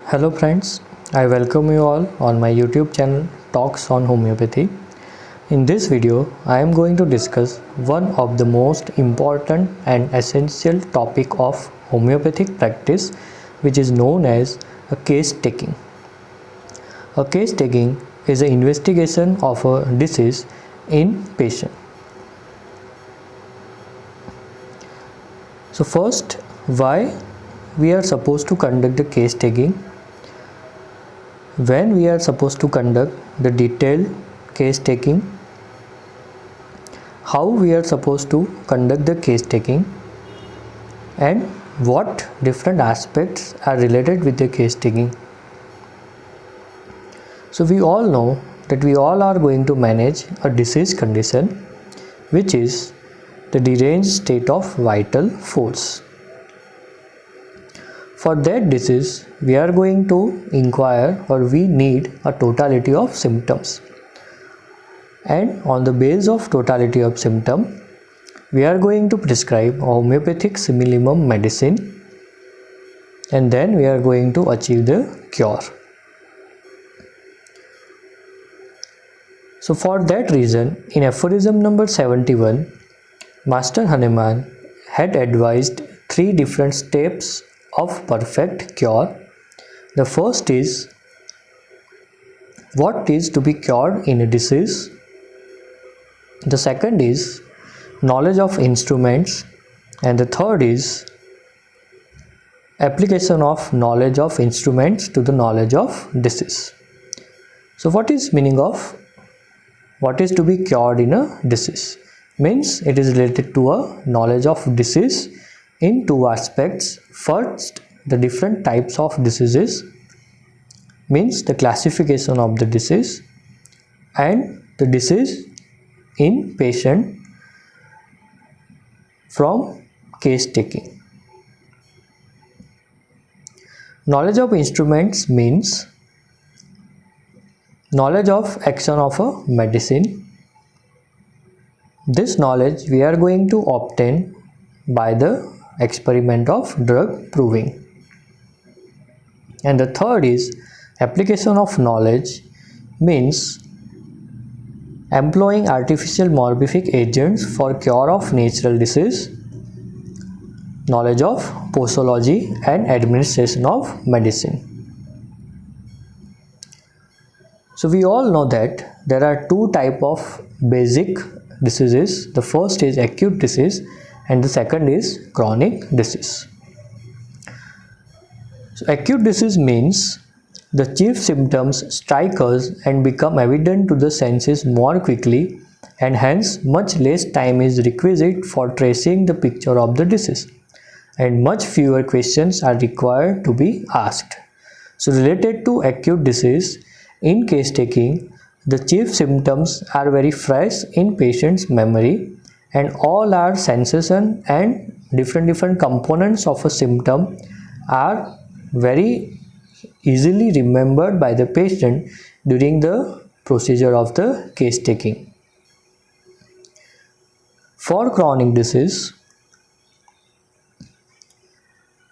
Hello friends, I welcome you all on my YouTube channel Talks on Homeopathy. In this video, I am going to discuss one of the most important and essential topic of homeopathic practice, which is known as a case taking. A case taking is an investigation of a disease in patient. So first, why we are supposed to conduct the case taking? When we are supposed to conduct the detailed case taking, how we are supposed to conduct the case taking, and what different aspects are related with the case taking. So we all know that we all are going to manage a disease condition, which is the deranged state of vital force. For that disease, we are going to inquire, or we need a totality of symptoms. And on the basis of totality of symptom, we are going to prescribe homeopathic similimum medicine, and then we are going to achieve the cure. So for that reason, in aphorism number 71, Master Hahnemann had advised 3 different steps of perfect cure. The first is what is to be cured in a disease. The second is knowledge of instruments, and the third is application of knowledge of instruments to the knowledge of disease. So what is meaning of what is to be cured in a disease? Means it is related to a knowledge of disease in 2 aspects. First, the different types of diseases, means the classification of the disease, and the disease in patient from case taking. Knowledge of instruments means knowledge of action of a medicine. This knowledge we are going to obtain by the experiment of drug proving. And the third is application of knowledge, means employing artificial morbific agents for cure of natural disease, knowledge of posology and administration of medicine. So we all know that there are 2 types of basic diseases. The first is acute disease and the second is chronic disease. So acute disease means the chief symptoms strike us and become evident to the senses more quickly, and hence much less time is requisite for tracing the picture of the disease, and much fewer questions are required to be asked. So related to acute disease, in case taking, the chief symptoms are very fresh in patient's memory, and all our sensation and different components of a symptom are very easily remembered by the patient during the procedure of the case taking. For chronic disease,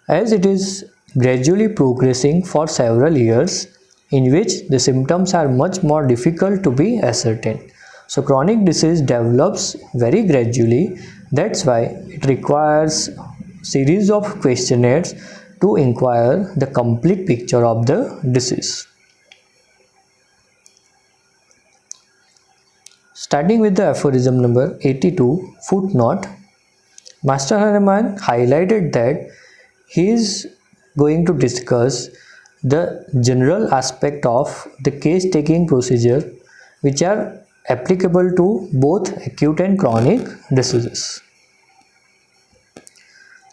as it is gradually progressing for several years, in which the symptoms are much more difficult to be ascertained. So chronic disease develops very gradually. That's why it requires series of questionnaires to inquire the complete picture of the disease. Starting with the aphorism number 82, footnote, Master Hahnemann highlighted that he is going to discuss the general aspect of the case taking procedure, which are applicable to both acute and chronic diseases.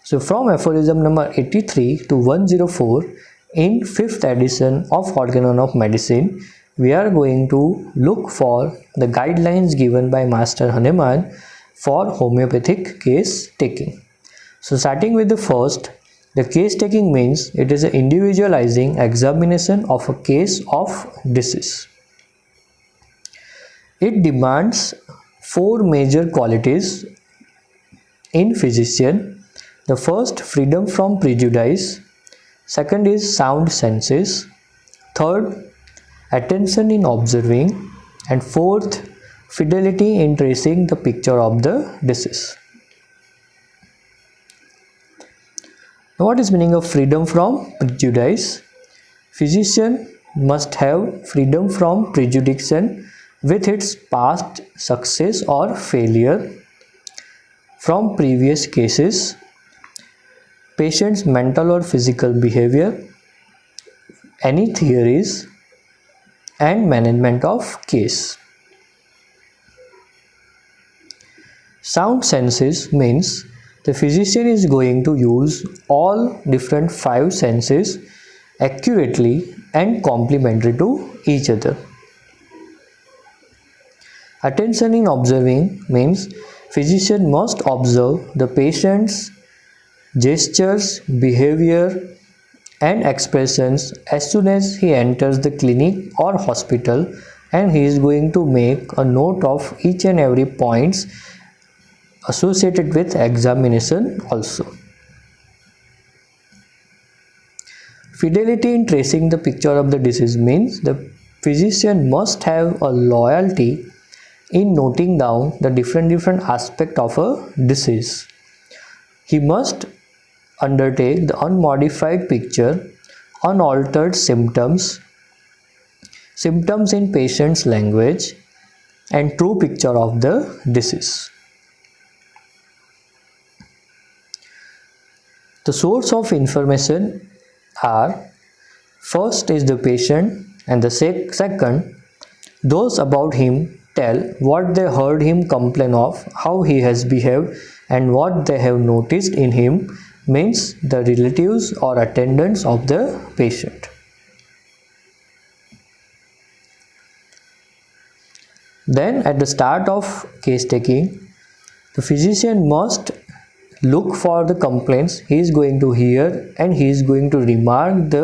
So from aphorism number 83 to 104, in 5th edition of Organon of Medicine, we are going to look for the guidelines given by Master Hahnemann for homeopathic case taking. So starting with the first, the case taking means it is an individualizing examination of a case of disease. It demands 4 major qualities in physician. The first, freedom from prejudice. Second is sound senses. Third, attention in observing. And fourth, fidelity in tracing the picture of the disease. Now, what is meaning of freedom from prejudice? Physician must have freedom from prejudice with its past success or failure, from previous cases, patient's mental or physical behavior, any theories, and management of case. Sound senses means the physician is going to use all different five senses accurately and complementary to each other. Attention in observing means physician must observe the patient's gestures, behavior, and expressions as soon as he enters the clinic or hospital, and he is going to make a note of each and every points associated with examination also. Fidelity in tracing the picture of the disease means the physician must have a loyalty in noting down the different aspect of a disease. He must undertake the unmodified picture, unaltered symptoms in patient's language, and true picture of the disease. The source of information are: first is the patient, and the second, those about him tell what they heard him complain of, how he has behaved, and what they have noticed in him, means the relatives or attendants of the patient. Then at the start of case taking, the physician must look for the complaints he is going to hear, and he is going to remark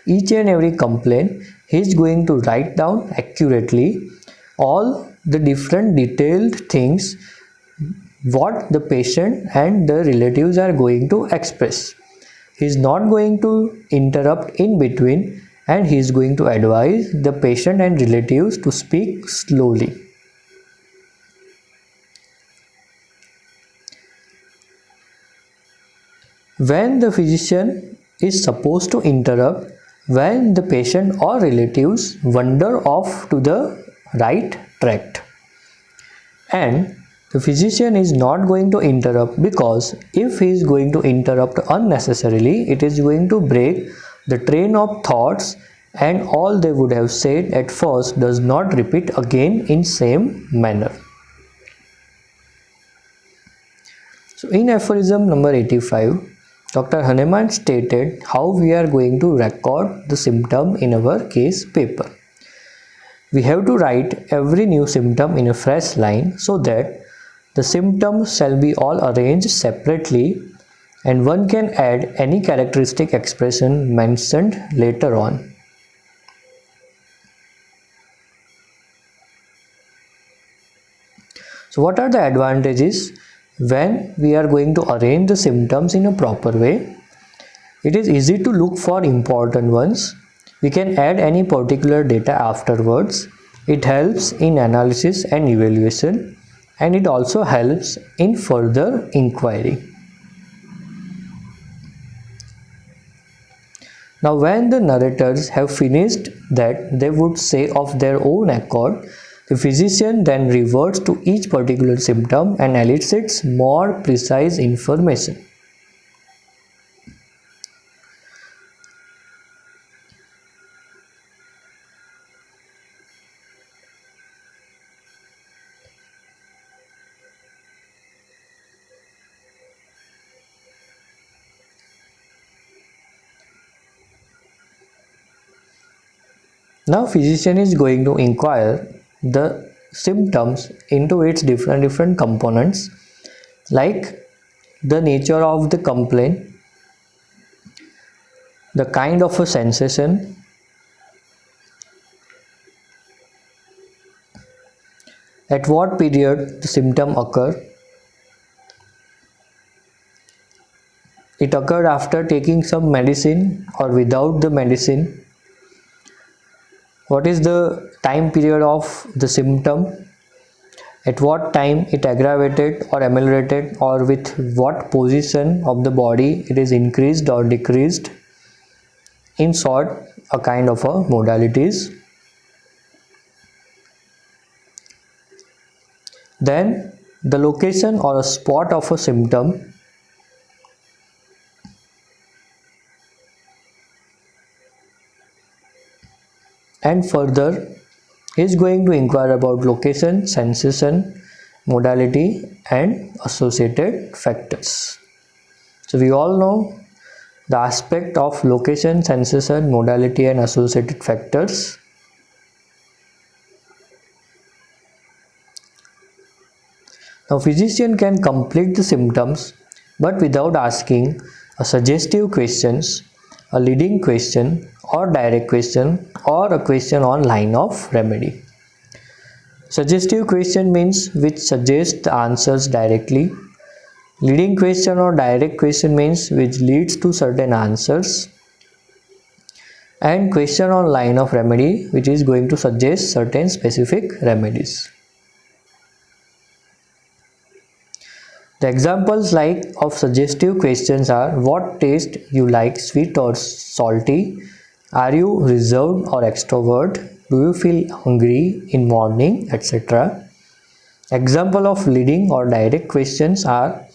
each and every complaint. He is going to write down accurately all the different detailed things what the patient and the relatives are going to express. He is not going to interrupt in between, and he is going to advise the patient and relatives to speak slowly. When the physician is supposed to interrupt, when the patient or relatives wander off to the right track, and the physician is not going to interrupt, because if he is going to interrupt unnecessarily, it is going to break the train of thoughts, and all they would have said at first does not repeat again in same manner. So in aphorism number 85, Dr. Hahnemann stated how we are going to record the symptom in our case paper. We have to write every new symptom in a fresh line, so that the symptoms shall be all arranged separately, and one can add any characteristic expression mentioned later on. So what are the advantages when we are going to arrange the symptoms in a proper way? It is easy to look for important ones. We can add any particular data afterwards. It helps in analysis and evaluation, and it also helps in further inquiry. Now when the narrators have finished that they would say of their own accord, the physician then reverts to each particular symptom and elicits more precise information. Now physician is going to inquire the symptoms into its different components, like the nature of the complaint, the kind of a sensation, at what period the symptom occur, it occurred after taking some medicine or without the medicine, what is the time period of the symptom, at what time it aggravated or ameliorated, or with what position of the body it is increased or decreased. In short, a kind of a modalities. Then the location or a spot of a symptom. And further, he is going to inquire about location, sensation, modality and associated factors. So we all know the aspect of location, sensation, modality and associated factors. Now physician can complete the symptoms but without asking a suggestive questions, a leading question or direct question or a question on line of remedy. Suggestive question means which suggests the answers directly. Leading question or direct question means which leads to certain answers. And question on line of remedy, which is going to suggest certain specific remedies. The examples of suggestive questions are: what taste you like, sweet or salty? Are you reserved or extrovert? Do you feel hungry in morning, etc. Example of leading or direct questions are: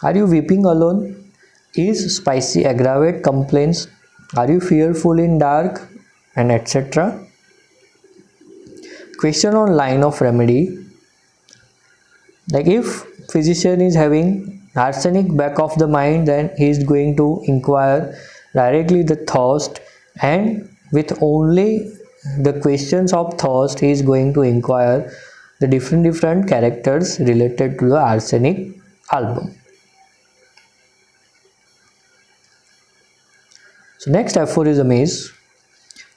are you weeping alone? Is spicy aggravate complaints? Are you fearful in dark? And etc. Question on line of remedy, like if physician is having arsenic back of the mind, then he is going to inquire directly the thirst, and with only the questions of thirst he is going to inquire the different characters related to the arsenic album. So next aphorism is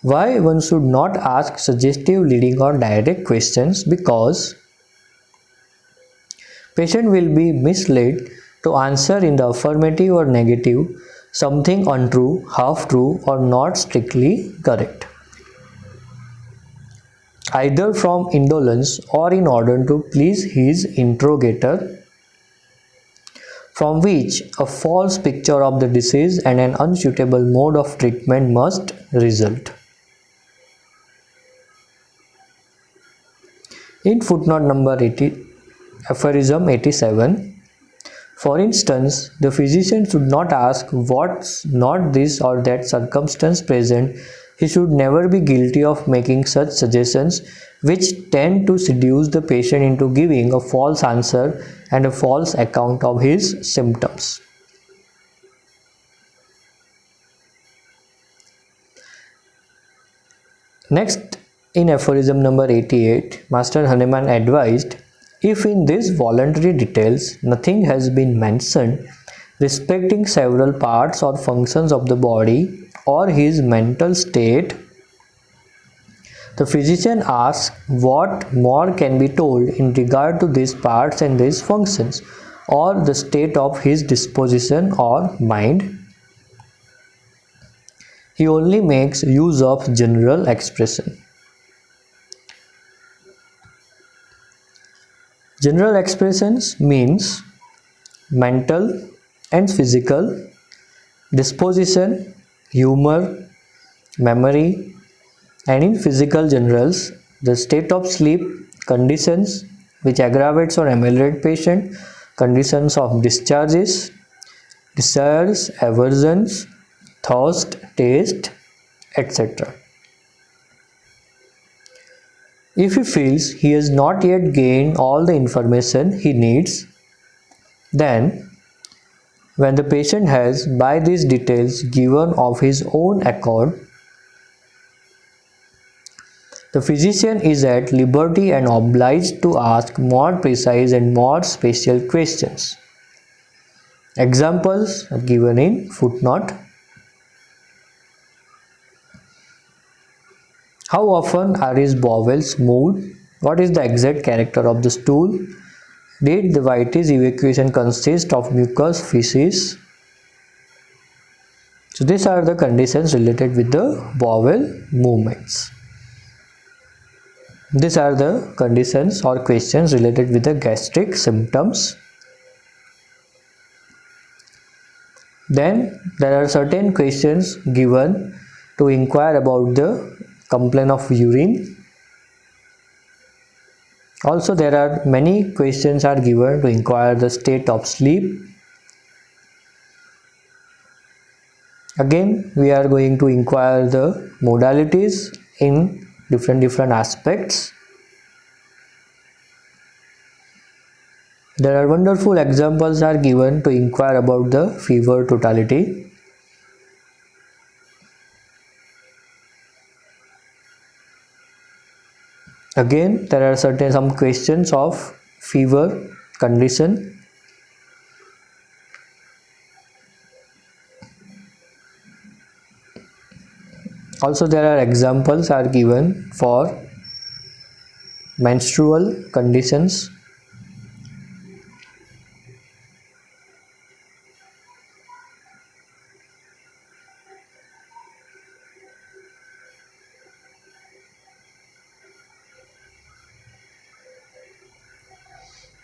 why one should not ask suggestive, leading or direct questions: because patient will be misled to answer in the affirmative or negative, something untrue, half true or not strictly correct, either from indolence or in order to please his interrogator, from which a false picture of the disease and an unsuitable mode of treatment must result. In footnote number 80, aphorism 87, for instance, the physician should not ask what's not this or that circumstance present. He should never be guilty of making such suggestions which tend to seduce the patient into giving a false answer and a false account of his symptoms. Next, in aphorism number 88, Master Hahnemann advised, if in these voluntary details nothing has been mentioned respecting several parts or functions of the body or his mental state, the physician asks what more can be told in regard to these parts and these functions, or the state of his disposition or mind. He only makes use of general expression. General expressions means mental and physical, disposition, humor, memory, and in physical generals, the state of sleep, conditions which aggravates or ameliorate patient, conditions of discharges, desires, aversions, thirst, taste, etc. If he feels he has not yet gained all the information he needs, then when the patient has by these details given of his own accord, the physician is at liberty and obliged to ask more precise and more special questions. Examples are given in footnote. How often are his bowels moved? What is the exact character of the stool? Did the whitish evacuation consist of mucus, feces? So these are the conditions related with the bowel movements. These are the conditions or questions related with the gastric symptoms. Then there are certain questions given to inquire about the complaint of urine. Also there are many questions are given to inquire the state of sleep. Again we are going to inquire the modalities in different aspects. There are wonderful examples are given to inquire about the fever totality. Again there are some questions of fever condition. Also there are examples are given for menstrual conditions.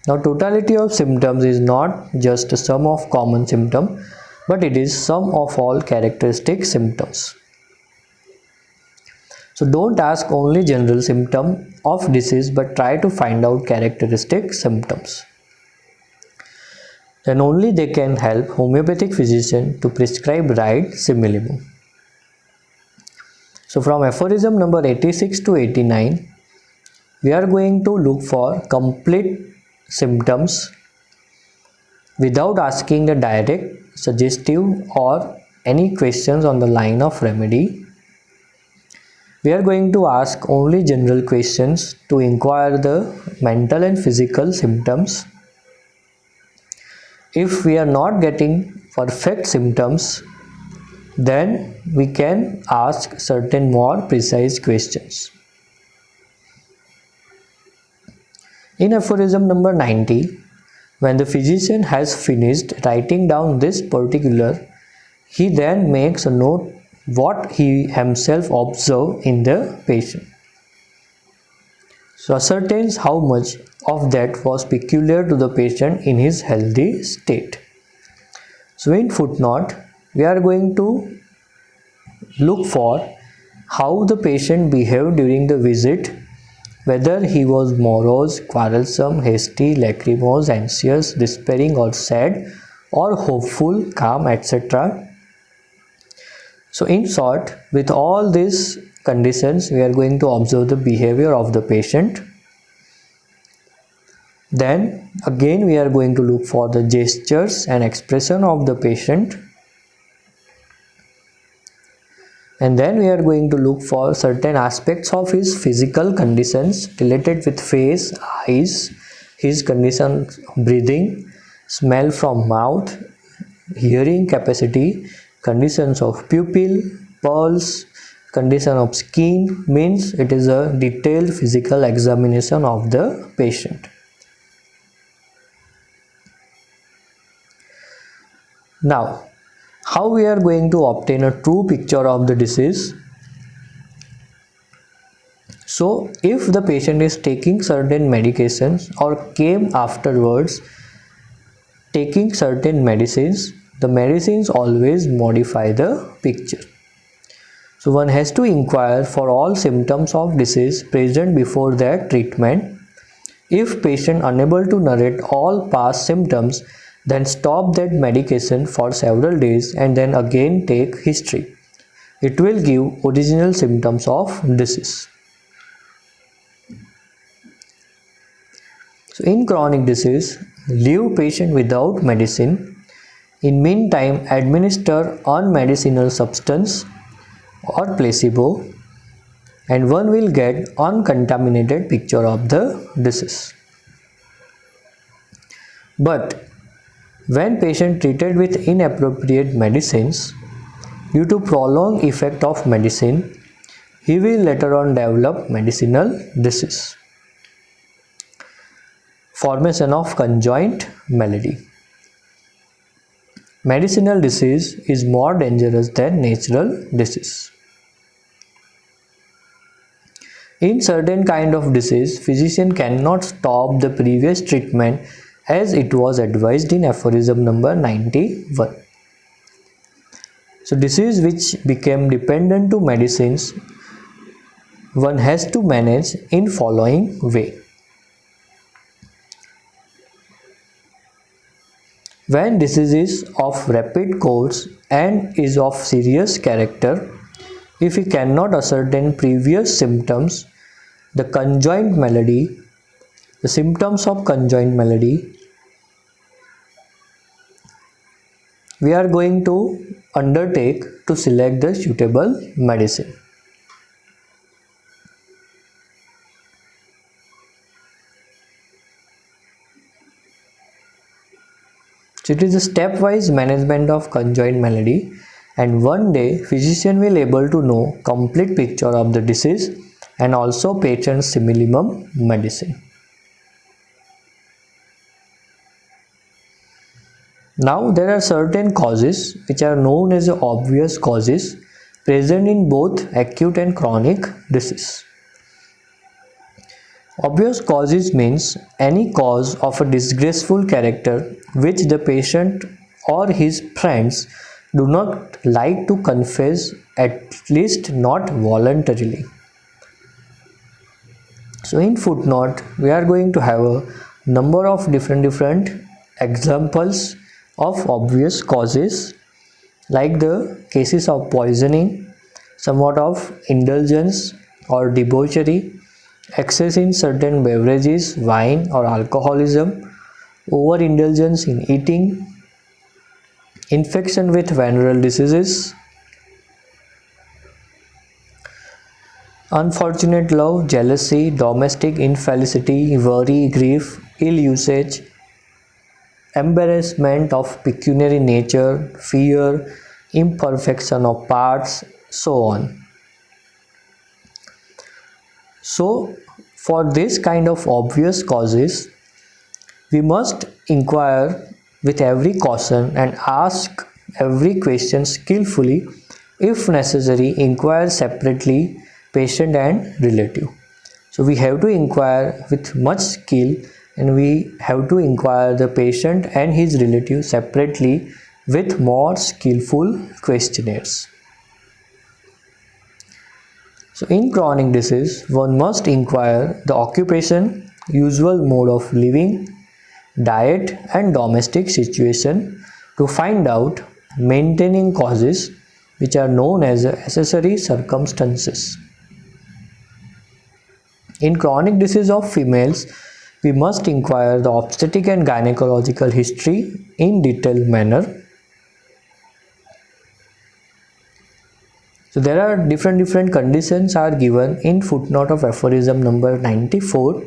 Now totality of symptoms is not just a sum of common symptoms, but it is sum of all characteristic symptoms. So don't ask only general symptom of disease, but try to find out characteristic symptoms. Then only they can help homeopathic physician to prescribe right similimum. So from aphorism number 86 to 89, we are going to look for complete symptoms without asking the direct, suggestive or any questions on the line of remedy. We are going to ask only general questions to inquire the mental and physical symptoms. If we are not getting perfect symptoms, then we can ask certain more precise questions. In aphorism number 90, when the physician has finished writing down this particular, he then makes a note what he himself observed in the patient. So ascertains how much of that was peculiar to the patient in his healthy state. So in footnote, we are going to look for how the patient behaved during the visit, whether he was morose, quarrelsome, hasty, lachrymose, anxious, despairing or sad, or hopeful, calm, etc. So in short, with all these conditions, we are going to observe the behavior of the patient. Then again we are going to look for the gestures and expression of the patient. And then we are going to look for certain aspects of his physical conditions related with face, eyes, his condition breathing, smell from mouth, hearing capacity, conditions of pupil, pulse, condition of skin. Means it is a detailed physical examination of the patient. Now, how we are going to obtain a true picture of the disease? So, if the patient is taking certain medications or came afterwards taking certain medicines, the medicines always modify the picture. So, one has to inquire for all symptoms of disease present before their treatment. If patient unable to narrate all past symptoms, then stop that medication for several days and then again take history. It will give original symptoms of disease. So in chronic disease, leave patient without medicine. In meantime, administer unmedicinal substance or placebo, and one will get uncontaminated picture of the disease. But when patient treated with inappropriate medicines, due to prolonged effect of medicine, he will later on develop medicinal disease. Formation of conjoint malady. Medicinal disease is more dangerous than natural disease. In certain kind of disease, physician cannot stop the previous treatment as it was advised in aphorism number 91. So disease which became dependent to medicines, one has to manage in following way. When disease is of rapid course and is of serious character, if we cannot ascertain previous symptoms, the symptoms of conjoined malady, we are going to undertake to select the suitable medicine. So it is a stepwise management of conjoined malady, and one day physician will able to know complete picture of the disease and also patient's minimum medicine. Now there are certain causes which are known as obvious causes present in both acute and chronic disease. Obvious causes means any cause of a disgraceful character which the patient or his friends do not like to confess, at least not voluntarily. So in footnote, we are going to have a number of different examples of obvious causes, like the cases of poisoning, somewhat of indulgence or debauchery, excess in certain beverages, wine or alcoholism, overindulgence in eating, infection with venereal diseases, unfortunate love, jealousy, domestic infelicity, worry, grief, ill usage, embarrassment of pecuniary nature, fear, imperfection of parts, so on. So, for this kind of obvious causes, we must inquire with every caution and ask every question skillfully. If necessary, inquire separately patient and relative. So we have to inquire with much skill, and we have to inquire the patient and his relative separately with more skillful questionnaires. So in chronic disease, one must inquire the occupation, usual mode of living, diet and domestic situation to find out maintaining causes, which are known as accessory circumstances. In chronic disease of females, we must inquire the obstetric and gynecological history in detailed manner. So there are different conditions are given in footnote of aphorism number 94.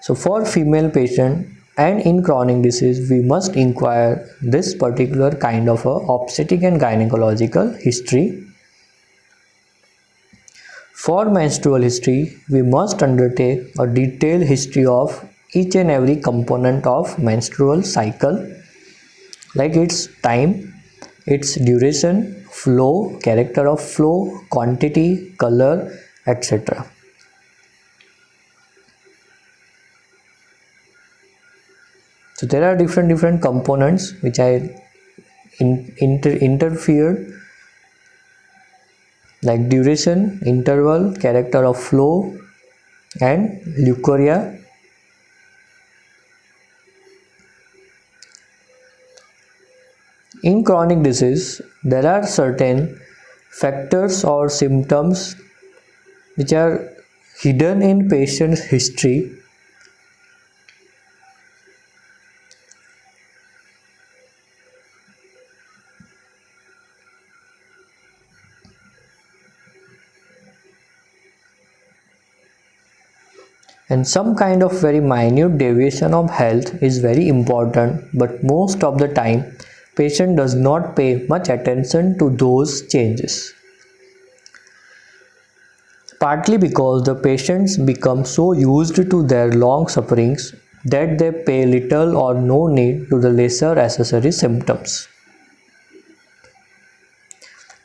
So for female patient and in chronic disease, we must inquire this particular kind of a obstetric and gynecological history. For menstrual history, we must undertake a detailed history of each and every component of menstrual cycle, like its time, its duration, flow, character of flow, quantity, color, etc. So there are different components which interfere, like duration, interval, character of flow and leukorrhea. In chronic disease, there are certain factors or symptoms which are hidden in patient's history, and some kind of very minute deviation of health is very important, but most of the time patient does not pay much attention to those changes, partly because the patients become so used to their long sufferings that they pay little or no need to the lesser accessory symptoms.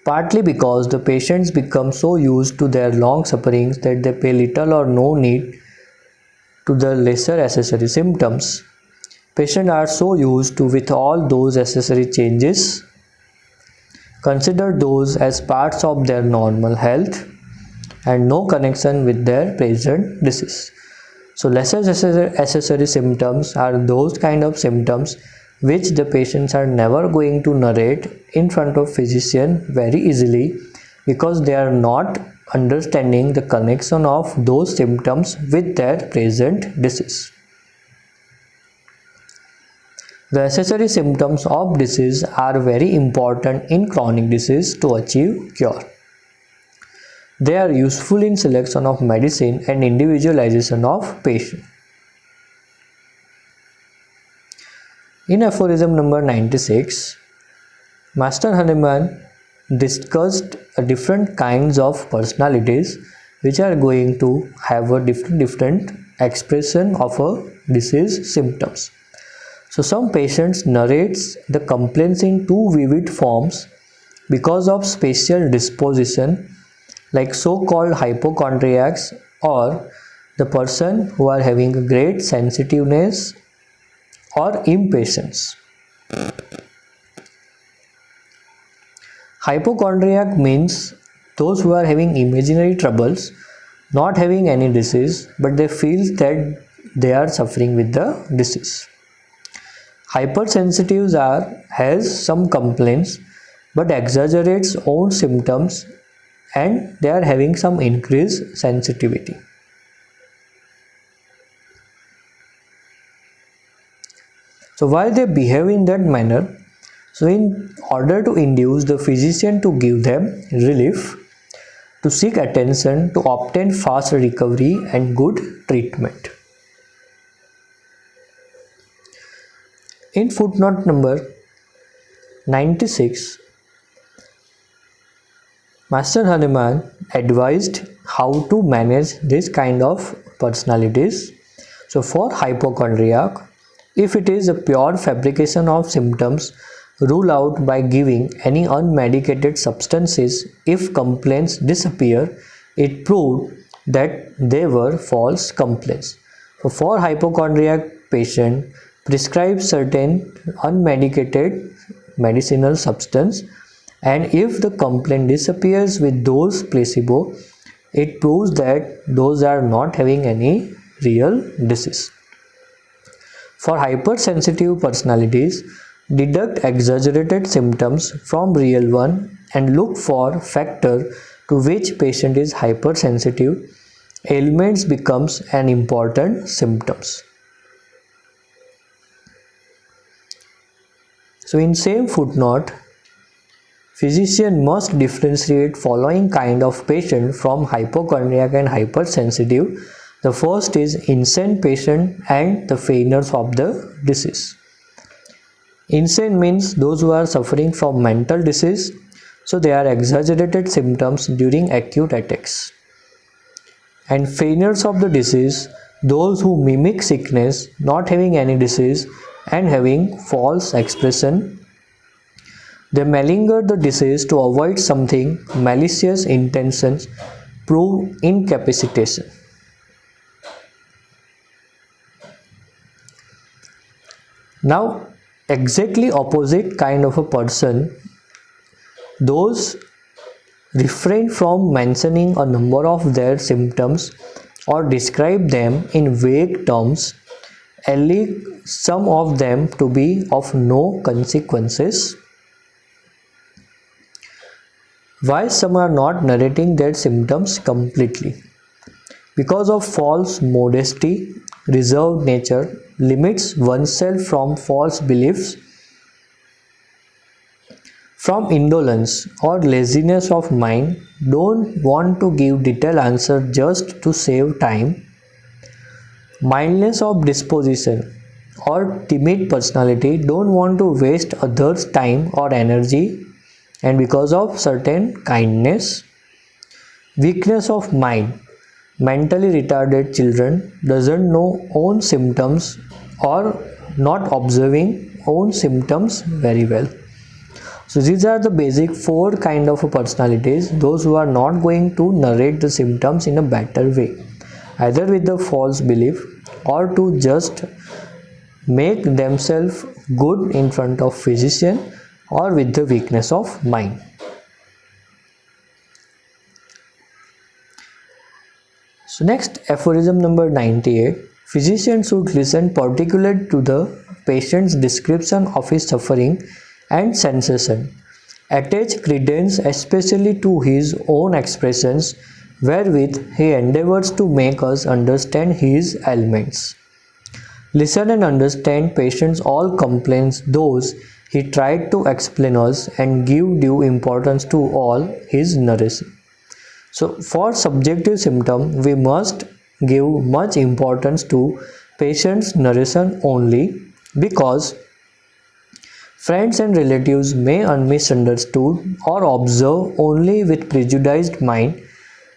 partly because the patients become so used to their long sufferings that they pay little or no need to the lesser accessory symptoms. Patients are so used to with all those accessory changes, consider those as parts of their normal health and no connection with their present disease. So lesser accessory symptoms are those kind of symptoms which the patients are never going to narrate in front of physician very easily because they are not understanding the connection of those symptoms with their present disease. The accessory symptoms of disease are very important in chronic disease to achieve cure. They are useful in selection of medicine and individualization of patient. In aphorism number 96, Master Hahnemann discussed different kinds of personalities which are going to have a different expression of a disease symptoms. So some patients narrates the complaints in two vivid forms because of special disposition, like so-called hypochondriacs or the person who are having a great sensitiveness or impatience. Hypochondriac means those who are having imaginary troubles, not having any disease, but they feel that they are suffering with the disease. Hypersensitives has some complaints but exaggerates own symptoms and they are having some increased sensitivity. So why they behave in that manner? So in order to induce the physician to give them relief, to seek attention, to obtain fast recovery and good treatment. In footnote number 96, Master Hahnemann advised how to manage this kind of personalities. So for hypochondriac, if it is a pure fabrication of symptoms, rule out by giving any unmedicated substances. If complaints disappear, it proved that they were false complaints. So for hypochondriac patient, prescribe certain unmedicated medicinal substance, and if the complaint disappears with those placebo, it proves that those are not having any real disease. For hypersensitive personalities, deduct exaggerated symptoms from real one and look for factor to which patient is hypersensitive. Ailments becomes an important symptoms. So in same footnote, physician must differentiate following kind of patient from hypochondriac and hypersensitive. The first is insane patient and the feigners of the disease. Insane means those who are suffering from mental disease, so they are exaggerated symptoms during acute attacks. And feigners of the disease, those who mimic sickness, not having any disease and having false expression. They malinger the disease to avoid something. Malicious intentions prove incapacitation. Now, exactly opposite kind of a person, those refrain from mentioning a number of their symptoms or describe them in vague terms, allege some of them to be of no consequences. Why some are not narrating their symptoms completely? Because of false modesty, reserved nature limits oneself from false beliefs, from indolence or laziness of mind, don't want to give detailed answer just to save time, mildness of disposition or timid personality, don't want to waste others' time or energy, and because of certain kindness, weakness of mind, mentally retarded children doesn't know own symptoms or not observing own symptoms very well. So these are the basic four kind of personalities, those who are not going to narrate the symptoms in a better way, either with the false belief or to just make themselves good in front of physician or with the weakness of mind. So next, aphorism number 98. Physician should listen particularly to the patient's description of his suffering and sensation, attach credence especially to his own expressions, wherewith he endeavors to make us understand his ailments. Listen and understand patient's all complaints, those he tried to explain us, and give due importance to all his narration. So for subjective symptom, we must give much importance to patient's narration only, because friends and relatives may misunderstood or observe only with prejudiced mind.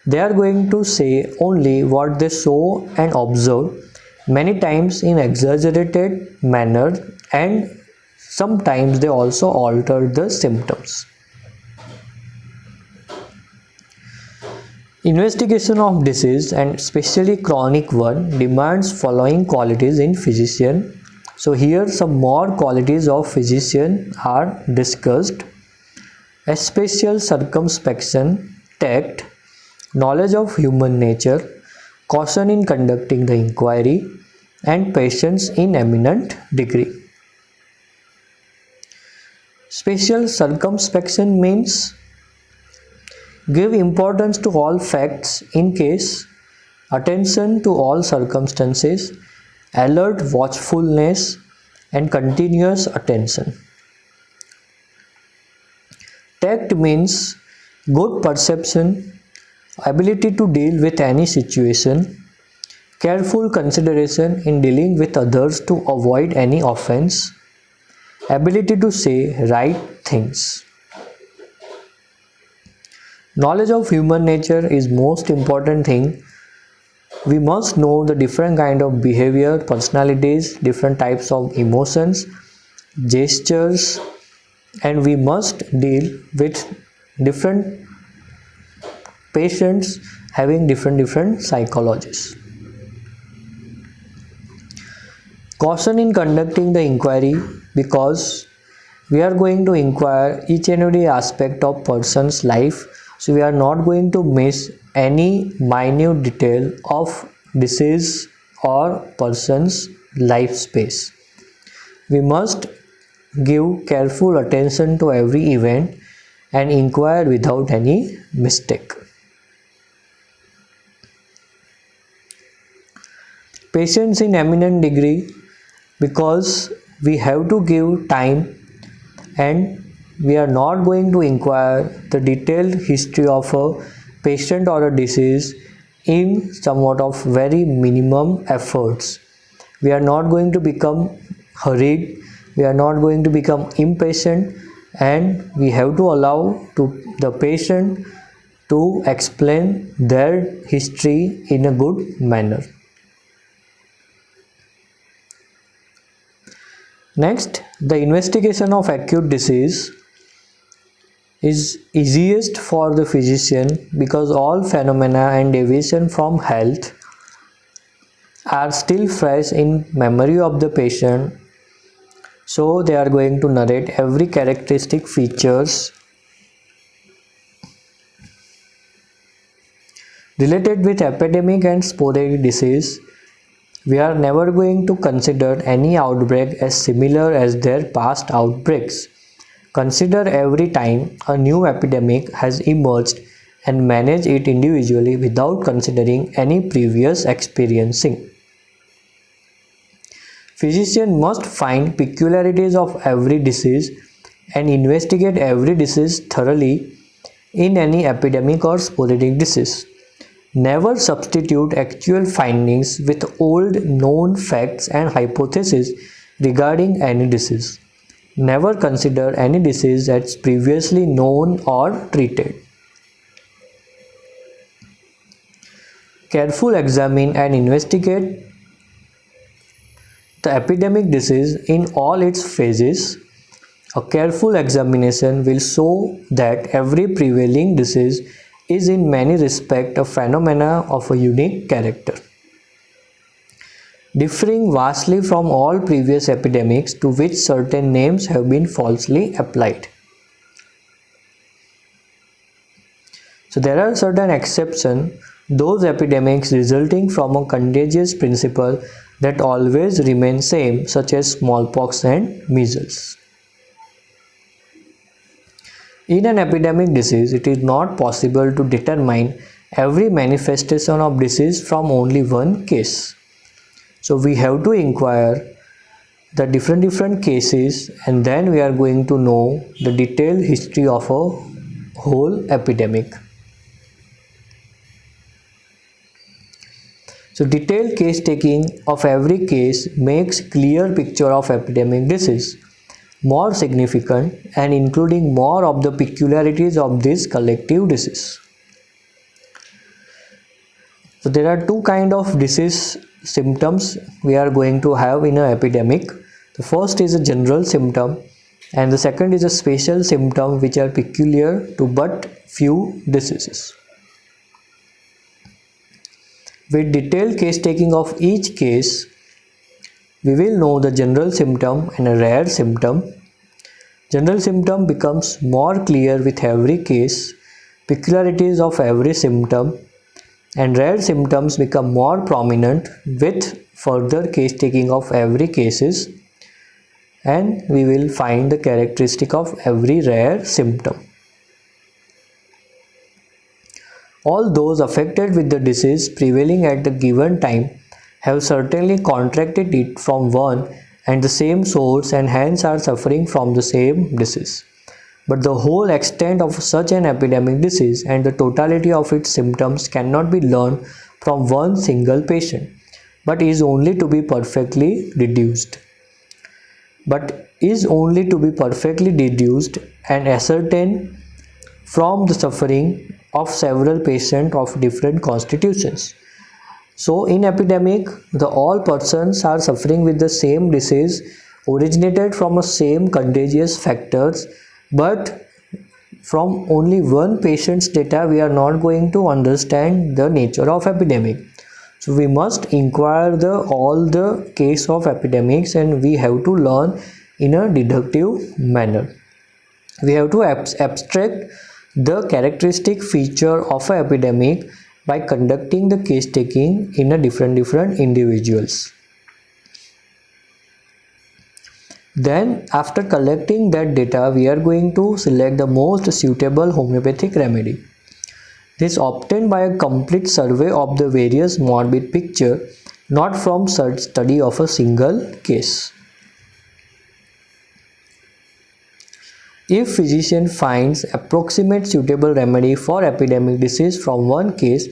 They are going to say only what they saw and observed, many times in exaggerated manner, and sometimes they also alter the symptoms. Investigation of disease, and especially chronic one, demands following qualities in physician. So here some more qualities of physician are discussed: especial circumspection, tact, knowledge of human nature, caution in conducting the inquiry, and patience in eminent degree. Special circumspection means give importance to all facts in case, attention to all circumstances, alert watchfulness, and continuous attention. Tact means good perception, ability to deal with any situation, careful consideration in dealing with others to avoid any offense, ability to say right things. Knowledge of human nature is most important thing. We must know the different kind of behavior, personalities, different types of emotions, gestures, and we must deal with different patients having different psychologies. Caution in conducting the inquiry, because we are going to inquire each and every aspect of person's life, so we are not going to miss any minute detail of disease or person's life space. We must give careful attention to every event and inquire without any mistake. Patience in eminent degree, because we have to give time and we are not going to inquire the detailed history of a patient or a disease in somewhat of very minimum efforts. We are not going to become hurried, we are not going to become impatient, and we have to allow to the patient to explain their history in a good manner. Next, the investigation of acute disease is easiest for the physician, because all phenomena and deviation from health are still fresh in memory of the patient, so they are going to narrate every characteristic features related with epidemic and sporadic disease. We are never going to consider any outbreak as similar as their past outbreaks. Consider every time a new epidemic has emerged and manage it individually without considering any previous experiencing. Physician must find peculiarities of every disease and investigate every disease thoroughly in any epidemic or sporadic disease. Never substitute actual findings with old known facts and hypotheses regarding any disease. Never consider any disease as previously known or treated. Carefully examine and investigate the epidemic disease in all its phases. A careful examination will show that every prevailing disease is in many respects a phenomena of a unique character, differing vastly from all previous epidemics to which certain names have been falsely applied. So there are certain exceptions, those epidemics resulting from a contagious principle that always remain same, such as smallpox and measles. In an epidemic disease, it is not possible to determine every manifestation of disease from only one case. So we have to inquire the different cases, and then we are going to know the detailed history of a whole epidemic. So detailed case taking of every case makes clear picture of epidemic disease more significant and including more of the peculiarities of this collective disease. So there are two kind of disease symptoms we are going to have in an epidemic. The first is a general symptom and the second is a special symptom which are peculiar to but few diseases. With detailed case taking of each case, we will know the general symptom and a rare symptom. General symptom becomes more clear with every case, peculiarities of every symptom, and rare symptoms become more prominent with further case taking of every cases, and we will find the characteristic of every rare symptom. All those affected with the disease prevailing at the given time have certainly contracted it from one and the same source and hence are suffering from the same disease. But the whole extent of such an epidemic disease and the totality of its symptoms cannot be learned from one single patient, but is only to be perfectly deduced. And ascertained from the suffering of several patients of different constitutions. So in epidemic, all persons are suffering with the same disease originated from the same contagious factors, but from only one patient's data we are not going to understand the nature of epidemic. So we must inquire all the case of epidemics and we have to learn in a deductive manner. We have to abstract the characteristic feature of an epidemic by conducting the case taking in a different individuals. Then after collecting that data, we are going to select the most suitable homeopathic remedy. This obtained by a complete survey of the various morbid picture, not from study of a single case. If physician finds approximate suitable remedy for epidemic disease from one case,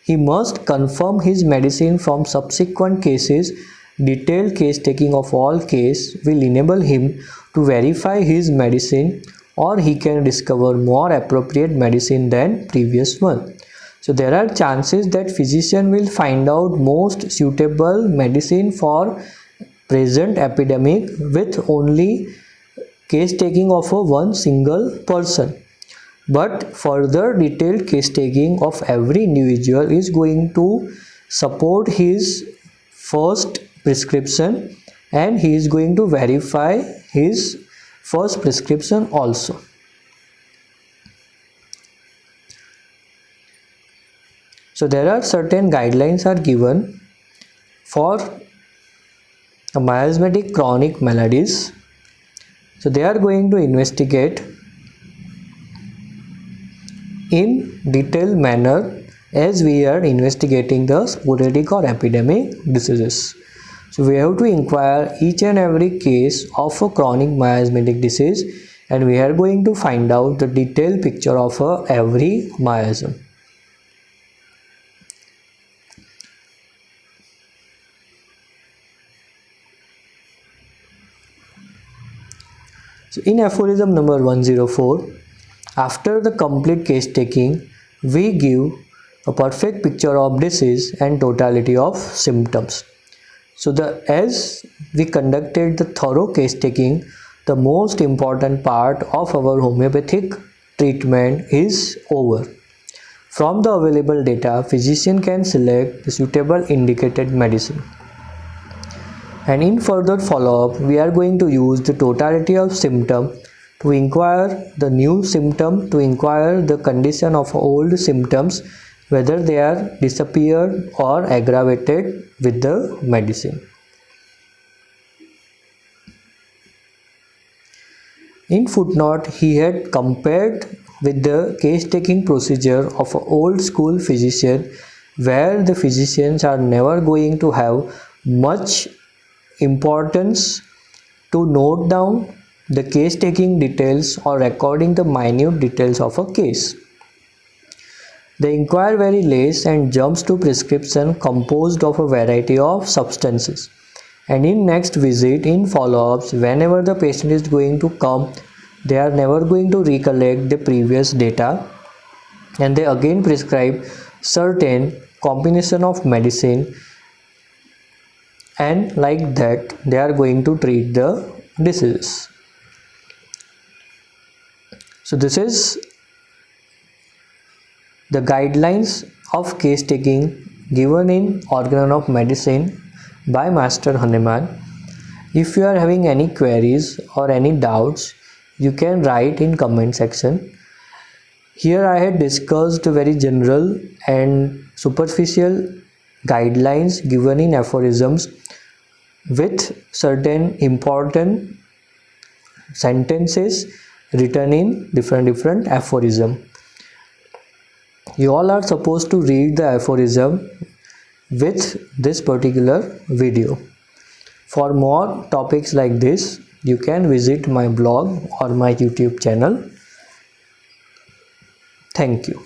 he must confirm his medicine from subsequent cases. Detailed case taking of all cases will enable him to verify his medicine, or he can discover more appropriate medicine than previous one. So there are chances that physician will find out most suitable medicine for present epidemic with only case taking of one single person, but further detailed case taking of every individual is going to support his first prescription and he is going to verify his first prescription also. So there are certain guidelines are given for the miasmatic chronic maladies. So they are going to investigate in detailed manner as we are investigating the sporadic or epidemic diseases. So we have to inquire each and every case of a chronic miasmatic disease and we are going to find out the detailed picture of every miasm. So in aphorism number 104, after the complete case taking, we give a perfect picture of disease and totality of symptoms. So as we conducted the thorough case taking, the most important part of our homeopathic treatment is over. From the available data, physician can select the suitable indicated medicine. And in further follow-up, we are going to use the totality of symptom to inquire the new symptom, to inquire the condition of old symptoms, whether they are disappeared or aggravated with the medicine. In footnote, he had compared with the case-taking procedure of an old school physician, where the physicians are never going to have much importance to note down the case-taking details or recording the minute details of a case. They inquire very less and jumps to prescription composed of a variety of substances. And in next visit, in follow-ups, whenever the patient is going to come, they are never going to recollect the previous data, and they again prescribe certain combination of medicine, and like that they are going to treat the disease. So this is the guidelines of case taking given in Organon of Medicine by Master Hahnemann. If you are having any queries or any doubts, you can write in comment section. Here I had discussed very general and superficial guidelines given in aphorisms with certain important sentences written in different aphorism. You all are supposed to read the aphorism with this particular video. For more topics like this, you can visit my blog or my YouTube channel. Thank you.